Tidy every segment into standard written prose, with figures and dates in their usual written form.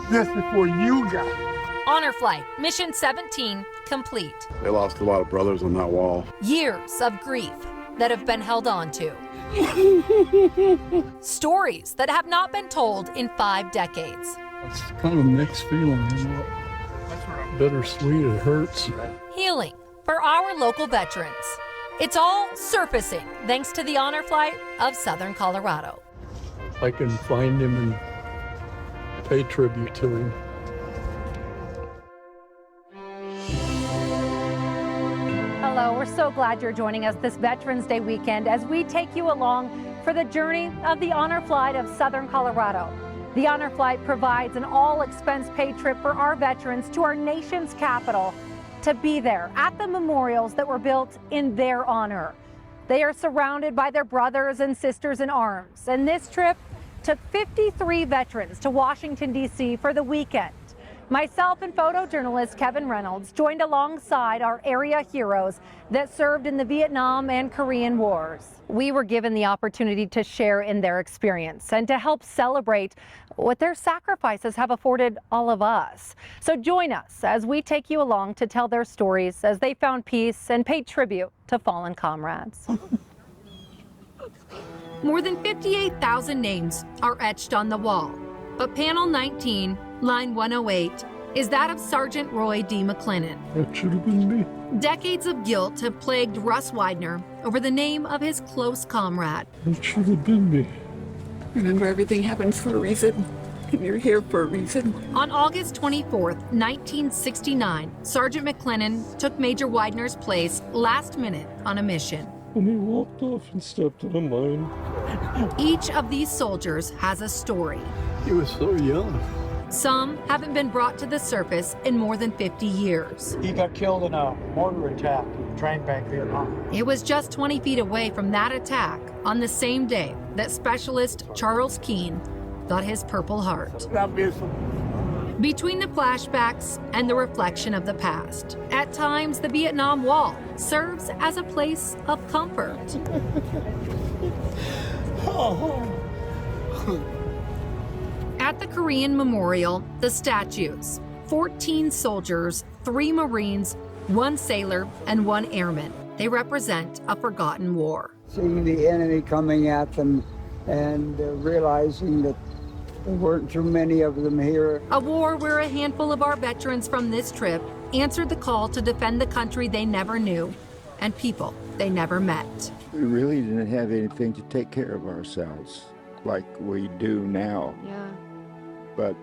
this before you got it. Honor Flight, Mission 17, complete. They lost a lot of brothers on that wall. Years of grief that have been held on to. Stories that have not been told in 5 decades. It's kind of a mixed feeling, you know. Bittersweet, it hurts. Healing for our local veterans. It's all surfacing thanks to the Honor Flight of Southern Colorado. I can find him and pay tribute to him. Hello, we're so glad you're joining us this Veterans Day weekend as we take you along for the journey of the Honor Flight of Southern Colorado. The Honor Flight provides an all-expense-paid trip for our veterans to our nation's capital to be there at the memorials that were built in their honor. They are surrounded by their brothers and sisters in arms, and this trip took 53 veterans to Washington, D.C. for the weekend. Myself and photojournalist Kevin Reynolds joined alongside our area heroes that served in the Vietnam and Korean Wars. We were given the opportunity to share in their experience and to help celebrate what their sacrifices have afforded all of us. So join us as we take you along to tell their stories as they found peace and paid tribute to fallen comrades. More than 58,000 names are etched on the wall, but panel 19, line 108, is that of Sergeant Roy D. McClellan. That should have been me. Decades of guilt have plagued Russ Widener over the name of his close comrade. That should have been me. Remember, everything happens for a reason, and you're here for a reason. On August 24th, 1969, Sergeant McClellan took Major Widener's place last minute on a mission. And he walked off and stepped in a mine. Each of these soldiers has a story. He was so young. Some haven't been brought to the surface in more than 50 years. He got killed in a mortar attack in the train bank, Vietnam. It was just 20 feet away from that attack on the same day that specialist Charles Keene got his Purple Heart. Between the flashbacks and the reflection of the past, at times the Vietnam Wall serves as a place of comfort. At the Korean Memorial, the statues, 14 soldiers, 3 Marines, 1 sailor, and 1 airman. They represent a forgotten war. Seeing the enemy coming at them and realizing that there weren't too many of them here. A war where a handful of our veterans from this trip answered the call to defend the country they never knew and people they never met. We really didn't have anything to take care of ourselves like we do now. Yeah. But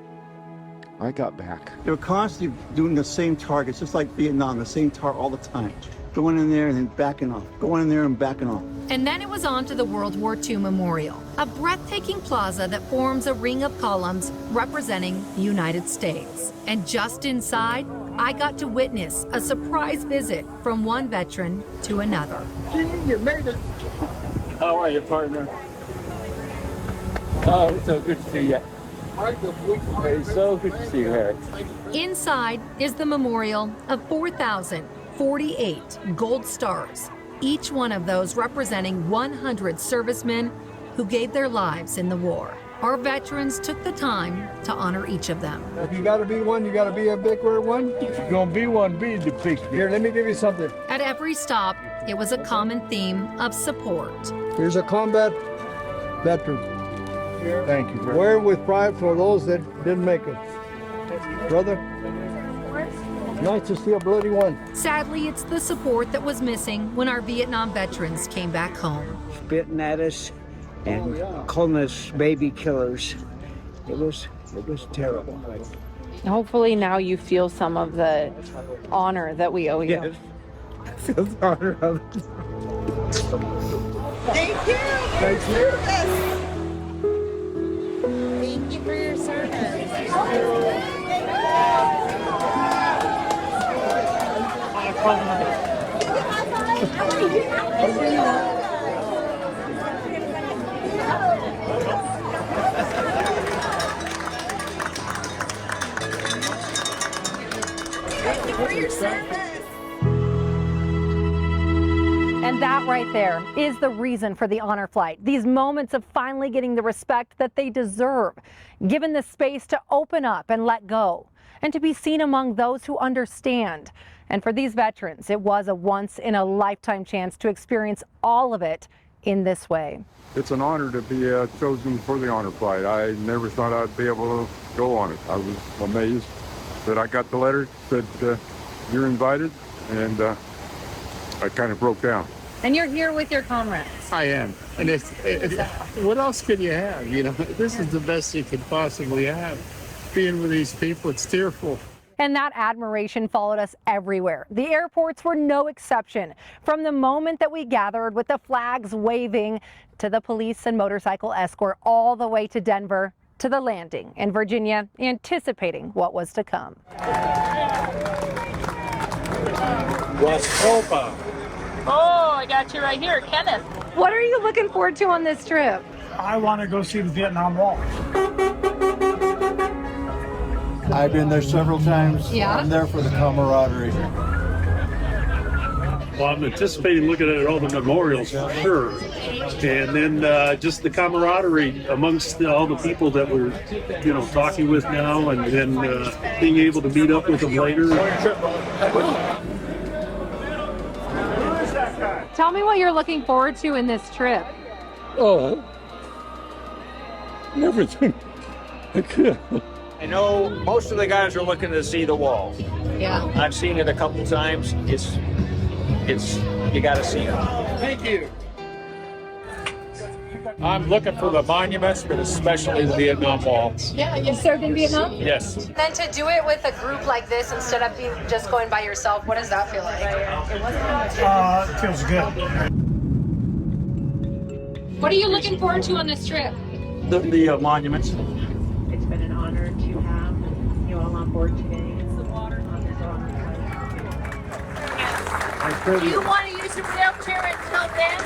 I got back. They were constantly doing the same targets, just like Vietnam, the same target all the time. Going in there and then backing off. Going in there and backing off. And then it was on to the World War II Memorial, a breathtaking plaza that forms a ring of columns representing the United States. And just inside, I got to witness a surprise visit from one veteran to another. You made it. How are you, partner? Oh, it's so good to see you. It's so good to see you, Harry. Inside is the memorial of 4,048 gold stars, each one of those representing 100 servicemen who gave their lives in the war. Our veterans took the time to honor each of them. If you gotta be one, you gotta be a big word one. If you're gonna be one, be the big. Here, let me give you something. At every stop, it was a common theme of support. Here's a combat veteran. Thank you. Wear with pride for those that didn't make it. Brother, nice to see a bloody one. Sadly, it's the support that was missing when our Vietnam veterans came back home. Spitting at us and calling us baby killers. It was terrible. Hopefully now you feel some of the honor that we owe you. Yes. I feel the honor of it. Thank you. Thank you. Thank you for your service. And And that right there is the reason for the honor flight. These moments of finally getting the respect that they deserve, given the space to open up and let go, and to be seen among those who understand. And for these veterans, it was a once-in-a-lifetime chance to experience all of it in this way. It's an honor to be chosen for the honor flight. I never thought I'd be able to go on it. I was amazed that I got the letter that you're invited, and I kind of broke down. And you're here with your comrades. I am. And it's what else could you have? You know, this is the best you could possibly have. Being with these people, it's tearful. And that admiration followed us everywhere. The airports were no exception. From the moment that we gathered with the flags waving to the police and motorcycle escort all the way to Denver to the landing in Virginia, anticipating what was to come. Oh, I got you right here, Kenneth. What are you looking forward to on this trip? I want to go see the Vietnam Wall. I've been there several times. Yeah? I'm there for the camaraderie. Well, I'm anticipating looking at all the memorials for sure. And then just the camaraderie amongst all the people that we're, talking with now, and then being able to meet up with them later. Tell me what you're looking forward to in this trip. Oh, everything. I know most of the guys are looking to see the wall. Yeah. I've seen it a couple times. It's you got to see it. Thank you. I'm looking for the monuments, but especially the Vietnam Wall. Yeah, you served in Vietnam? Yes. Then to do it with a group like this instead of just going by yourself, what does that feel like? It feels good. What are you looking forward to on this trip? The monuments. It's been an honor to have you all on board today. It's the water. Do you want to use your wheelchair and help them?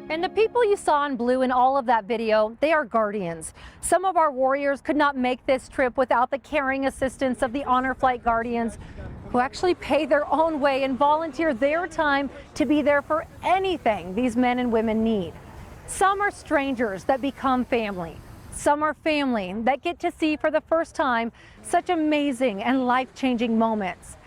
And the people you saw in blue in all of that video, they are guardians. Some of our warriors could not make this trip without the caring assistance of the Honor Flight Guardians, who actually pay their own way and volunteer their time to be there for anything these men and women need. Some are strangers that become family. Some are family that get to see for the first time such amazing and life-changing moments.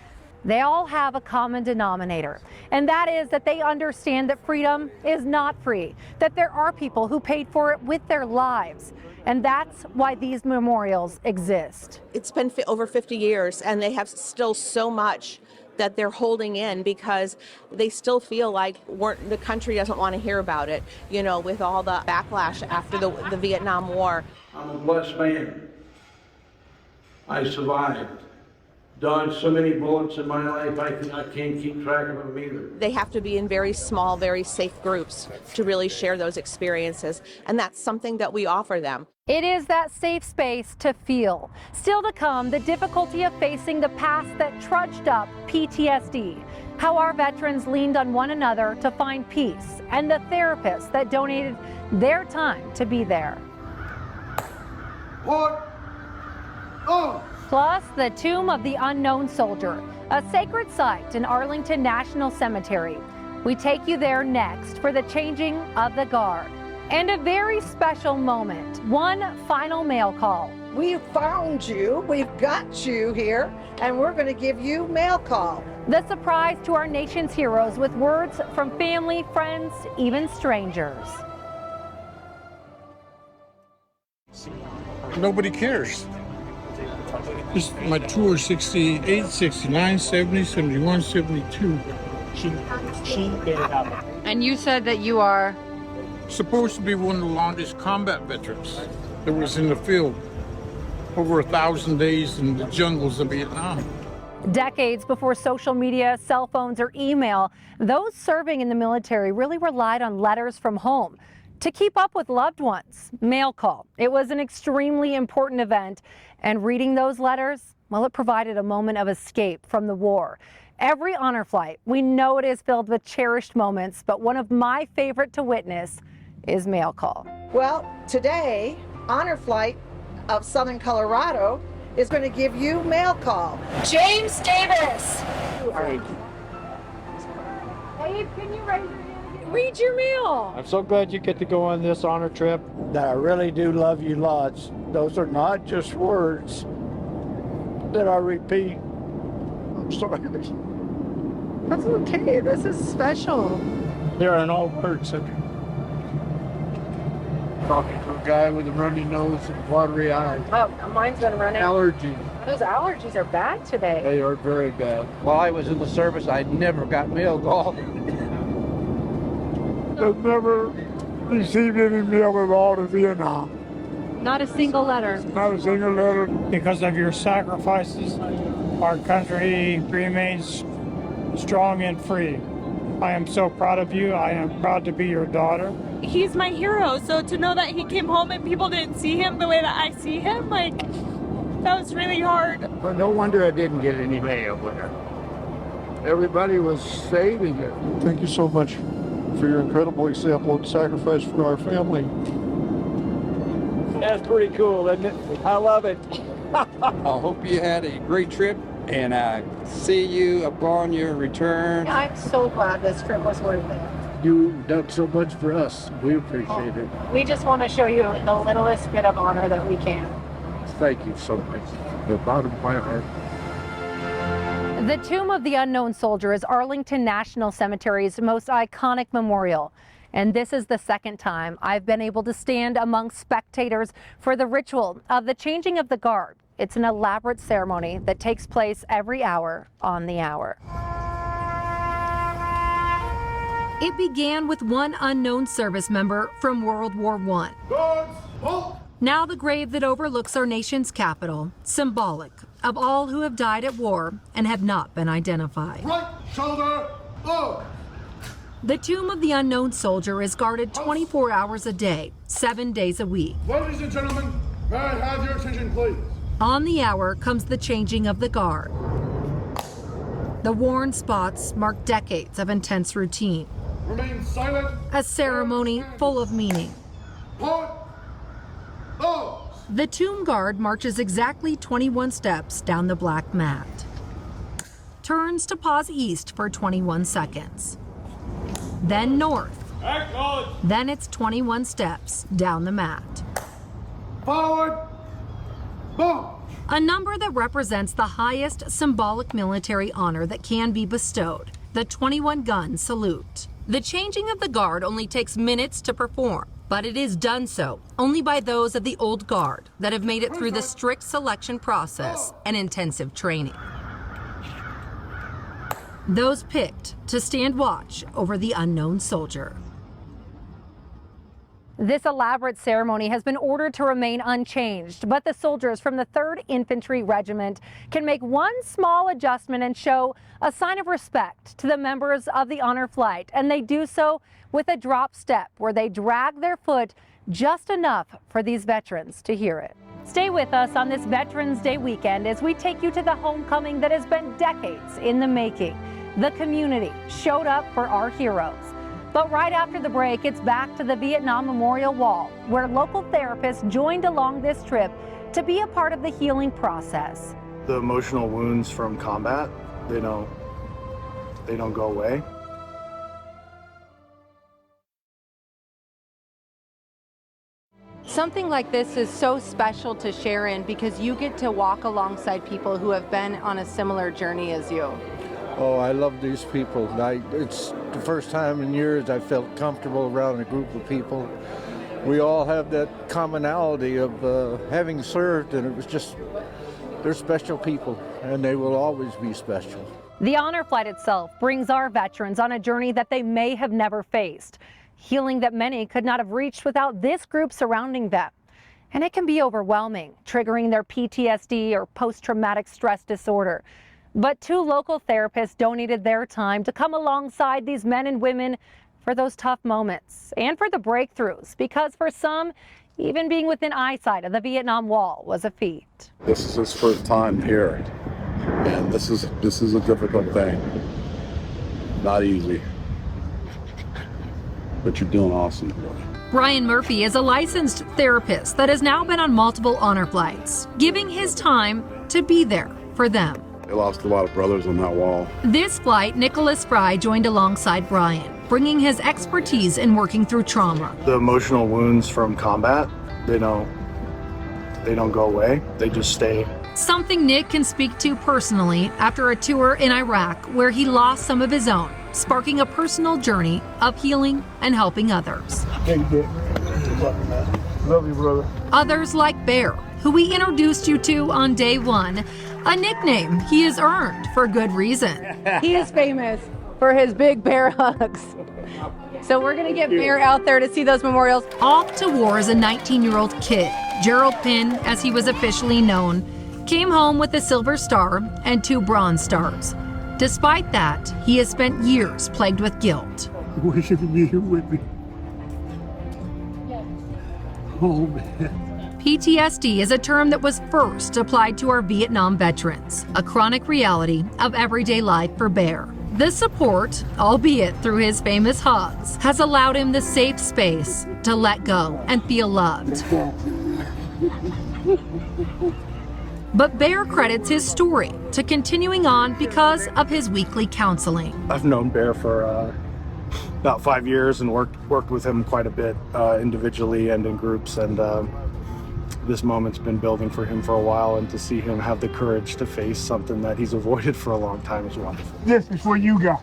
They all have a common denominator, and that is that they understand that freedom is not free, that there are people who paid for it with their lives, and that's why these memorials exist. It's been over 50 years, and they have still so much that they're holding in because they still feel like the country doesn't want to hear about it, with all the backlash after the Vietnam War. I'm a blessed man. I survived. Dodged so many bullets in my life, I can't keep track of them either. They have to be in very small, very safe groups to really share those experiences, and that's something that we offer them. It is that safe space to feel. Still to come, the difficulty of facing the past that trudged up PTSD, how our veterans leaned on one another to find peace, and the therapists that donated their time to be there. Plus, the Tomb of the Unknown Soldier, a sacred site in Arlington National Cemetery. We take you there next for the changing of the guard. And a very special moment, one final mail call. We found you, we've got you here, and we're going to give you mail call. The surprise to our nation's heroes with words from family, friends, even strangers. Nobody cares. This is my tour, 68, 69, 70, 71, 72. She made it happen. And you said that you are? Supposed to be one of the longest combat veterans that was in the field. Over 1,000 days in the jungles of Vietnam. Decades before social media, cell phones, or email, those serving in the military really relied on letters from home to keep up with loved ones. Mail call. It was an extremely important event, and reading those letters, well, it provided a moment of escape from the war. Every honor flight, we know it is filled with cherished moments, but one of my favorite to witness is mail call. Well, today, Honor Flight of Southern Colorado is going to give you mail call. James Davis. Hey, Can you raise your hand and read your mail? I'm so glad you get to go on this honor trip. That I really do love you lots. Those are not just words that I repeat. I'm sorry. That's okay. This is special. There are no words. Talking to a guy with a runny nose and watery eyes. Oh, mine's been running. Allergies. Those allergies are bad today. They are very bad. While I was in the service, I never got mail call. I've never received any mail at all to Vietnam. Not a single letter. Not a single letter. Because of your sacrifices, our country remains strong and free. I am so proud of you. I am proud to be your daughter. He's my hero, so to know that he came home and people didn't see him the way that I see him, like, that was really hard. Well, no wonder I didn't get any mail with her. Everybody was saving it. Thank you so much for your incredible example and sacrifice for our family. That's pretty cool, isn't it? I love it. I hope you had a great trip, and I see you upon your return. I'm so glad this trip was worth it. You've done so much for us. We appreciate it. We just want to show you the littlest bit of honor that we can. Thank you so much. The bottom of my heart. The Tomb of the Unknown Soldier is Arlington National Cemetery's most iconic memorial. And this is the second time I've been able to stand among spectators for the ritual of the changing of the guard. It's an elaborate ceremony that takes place every hour on the hour. It began with one unknown service member from World War I. Now the grave that overlooks our nation's capital, symbolic of all who have died at war and have not been identified. Right shoulder up. The Tomb of the Unknown Soldier is guarded 24 hours a day, 7 days a week. Ladies and gentlemen, may I have your attention, please? On the hour comes the changing of the guard. The worn spots mark decades of intense routine. Remain silent. A ceremony full of meaning. The tomb guard marches exactly 21 steps down the black mat. Turns to pause east for 21 seconds. Then north. Then it's 21 steps down the mat. Forward. Boom. A number that represents the highest symbolic military honor that can be bestowed, the 21-gun salute. The changing of the guard only takes minutes to perform, but it is done so only by those of the old guard that have made it through the strict selection process and intensive training. Those picked to stand watch over the unknown soldier. This elaborate ceremony has been ordered to remain unchanged, but the soldiers from the 3rd Infantry Regiment can make one small adjustment and show a sign of respect to the members of the honor flight, and they do so with a drop step where they drag their foot just enough for these veterans to hear it. Stay with us on this Veterans Day weekend as we take you to the homecoming that has been decades in the making. The community showed up for our heroes. But right after the break, it's back to the Vietnam Memorial Wall, where local therapists joined along this trip to be a part of the healing process. The emotional wounds from combat, they don't go away. Something like this is so special to share in because you get to walk alongside people who have been on a similar journey as you. Oh, I love these people. It's the first time in years I felt comfortable around a group of people. We all have that commonality of having served, and it was just, they're special people, and they will always be special. The honor flight itself brings our veterans on a journey that they may have never faced, healing that many could not have reached without this group surrounding them. And it can be overwhelming, triggering their PTSD or post-traumatic stress disorder. But 2 local therapists donated their time to come alongside these men and women for those tough moments and for the breakthroughs, because for some, even being within eyesight of the Vietnam Wall was a feat. This is his first time here, and this is a difficult thing. Not easy. but you're doing awesome. Brian Murphy is a licensed therapist that has now been on multiple honor flights, giving his time to be there for them. They lost a lot of brothers on that wall. This flight, Nicholas Fry joined alongside Brian, bringing his expertise in working through trauma. The emotional wounds from combat, they don't go away. They just stay. Something Nick can speak to personally after a tour in Iraq where he lost some of his own, sparking a personal journey of healing and helping others. Love you, brother. Others like Bear, who we introduced you to on day one, a nickname he has earned for good reason. He is famous for his big bear hugs. So we're gonna get Bear out there to see those memorials. Off to war as a 19-year-old kid, Gerald Pinn, as he was officially known, came home with a Silver Star and 2 Bronze Stars. Despite that, he has spent years plagued with guilt. I wish you could be here with me. Oh, man. PTSD is a term that was first applied to our Vietnam veterans, a chronic reality of everyday life for Bear. The support, albeit through his famous hugs, has allowed him the safe space to let go and feel loved. But Bear credits his story to continuing on because of his weekly counseling. I've known Bear for about 5 years and worked with him quite a bit individually and in groups, and this moment's been building for him for a while, and to see him have the courage to face something that he's avoided for a long time is wonderful. This is for you guys.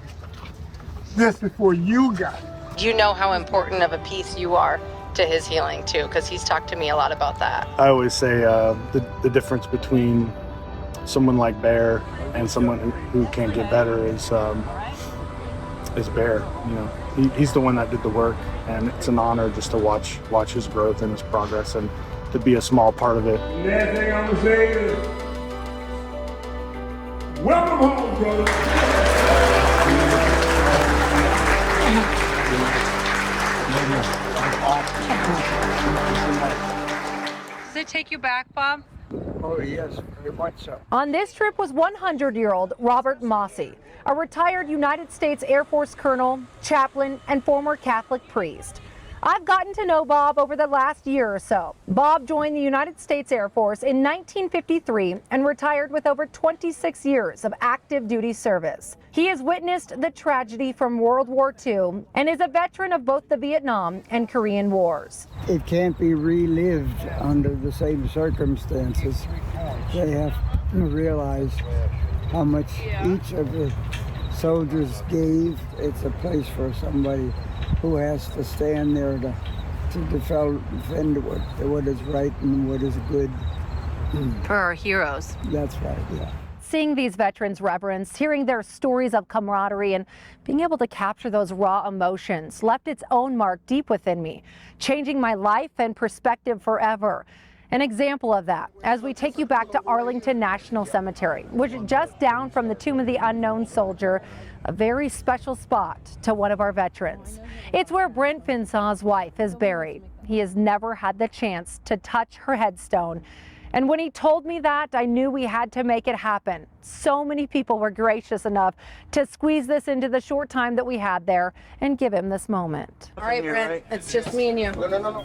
This is for you guys. You know how important of a piece you are to his healing too, because he's talked to me a lot about that. I always say the difference between someone like Bear and someone who can't get better is Bear. You know, he's the one that did the work, and it's an honor just to watch his growth and his progress, and to be a small part of it. The last thing I'm gonna say is, welcome home, brother. Does it take you back, Bob? Oh, yes, very much so. On this trip was 100-year-old Robert Mossy, a retired United States Air Force colonel, chaplain, and former Catholic priest. I've gotten to know Bob over the last year or so. Bob joined the United States Air Force in 1953 and retired with over 26 years of active duty service. He has witnessed the tragedy from World War II and is a veteran of both the Vietnam and Korean Wars. It can't be relived under the same circumstances. They have to realize how much each of the soldiers gave. It's a place for somebody who has to stand there to defend what is right and what is good. For our heroes. That's right, yeah. Seeing these veterans reverenced, hearing their stories of camaraderie, and being able to capture those raw emotions left its own mark deep within me, changing my life and perspective forever. An example of that as we take you back to Arlington National Cemetery, which is just down from the Tomb of the Unknown Soldier, a very special spot to one of our veterans. It's where Brent Finsaw's wife is buried. He has never had the chance to touch her headstone. And when he told me that, I knew we had to make it happen. So many people were gracious enough to squeeze this into the short time that we had there and give him this moment. All right, Brent, it's just me and you.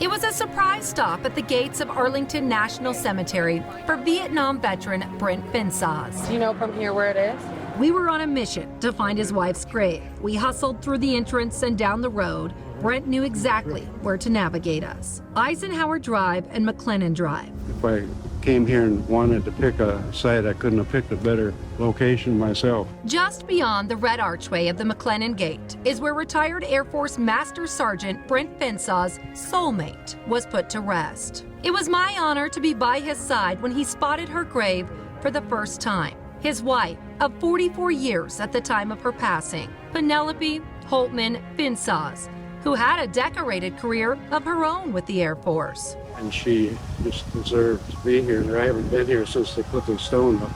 It was a surprise stop at the gates of Arlington National Cemetery for Vietnam veteran Brent Finsaws. Do you know from here where it is? We were on a mission to find his wife's grave. We hustled through the entrance and down the road. Brent knew exactly where to navigate us. Eisenhower Drive and McLennan Drive. If I came here and wanted to pick a site, I couldn't have picked a better location myself. Just beyond the red archway of the McLennan Gate is where retired Air Force Master Sergeant Brent Finsaw's soulmate was put to rest. It was my honor to be by his side when he spotted her grave for the first time. His wife of 44 years at the time of her passing, Penelope Holtman Finsaws, who had a decorated career of her own with the Air Force. And she just deserved to be here. I haven't been here since they put the stone up.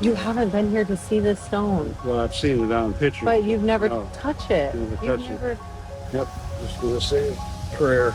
You haven't been here to see this stone. Well, I've seen it on pictures. But you've never touched it. Never touched it. Yep, just gonna say a prayer.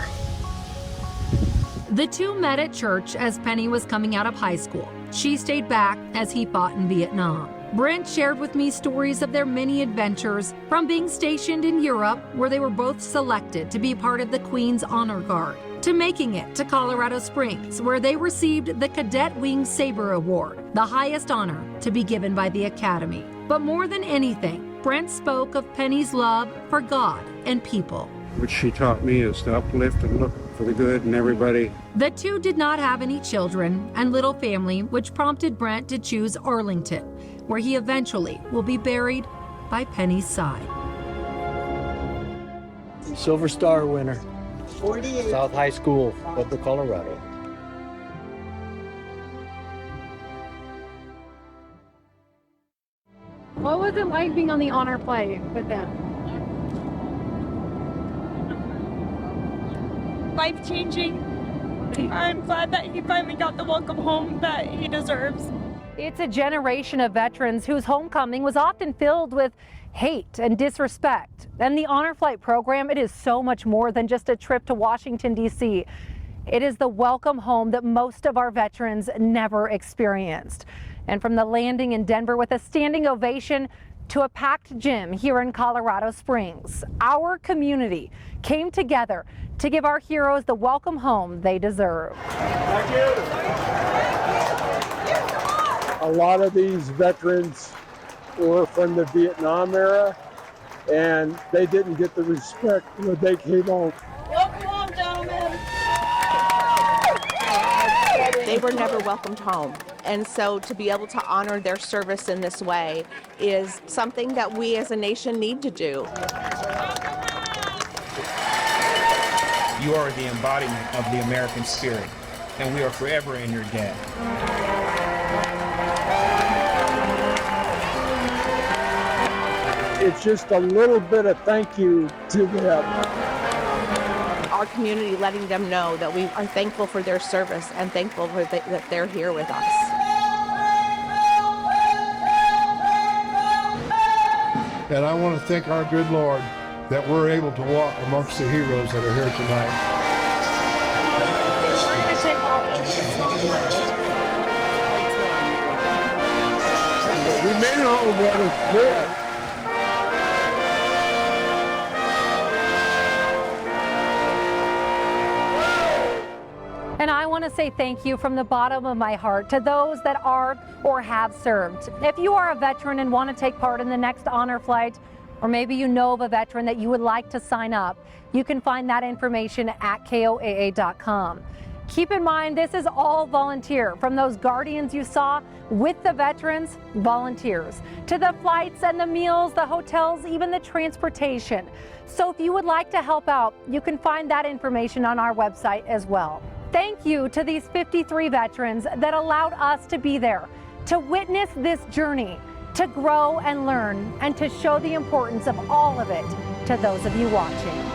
The two met at church as Penny was coming out of high school. She stayed back as he fought in Vietnam. Brent shared with me stories of their many adventures, from being stationed in Europe, where they were both selected to be part of the Queen's Honor Guard, to making it to Colorado Springs, where they received the Cadet Wing Saber Award, the highest honor to be given by the Academy. But more than anything, Brent spoke of Penny's love for God and people. What she taught me is to uplift and look for the good in everybody. The two did not have any children and little family, which prompted Brent to choose Arlington, where he eventually will be buried by Penny's side. Silver Star winner, South High School, Boulder, Colorado. What was it like being on the honor flight with them? Life-changing. I'm glad that he finally got the welcome home that he deserves. It's a generation of veterans whose homecoming was often filled with hate and disrespect. And the Honor Flight program, it is so much more than just a trip to Washington, D.C. It is the welcome home that most of our veterans never experienced. And from the landing in Denver with a standing ovation to a packed gym here in Colorado Springs, our community came together to give our heroes the welcome home they deserve. Thank you. A lot of these veterans were from the Vietnam era, and they didn't get the respect when they came home. Welcome home, gentlemen. They were never welcomed home. And so to be able to honor their service in this way is something that we as a nation need to do. You are the embodiment of the American spirit, and we are forever in your debt. It's just a little bit of thank you to them. Our community letting them know that we are thankful for their service and thankful for that they're here with us. And I want to thank our good Lord that we're able to walk amongst the heroes that are here tonight. We made it home, brother. Yeah. And I want to say thank you from the bottom of my heart to those that are or have served. If you are a veteran and want to take part in the next honor flight, or maybe you know of a veteran that you would like to sign up, you can find that information at KOAA.com. Keep in mind, this is all volunteer, from those guardians you saw with the veterans, volunteers, to the flights and the meals, the hotels, even the transportation. So if you would like to help out, you can find that information on our website as well. Thank you to these 53 veterans that allowed us to be there, to witness this journey, to grow and learn, and to show the importance of all of it to those of you watching.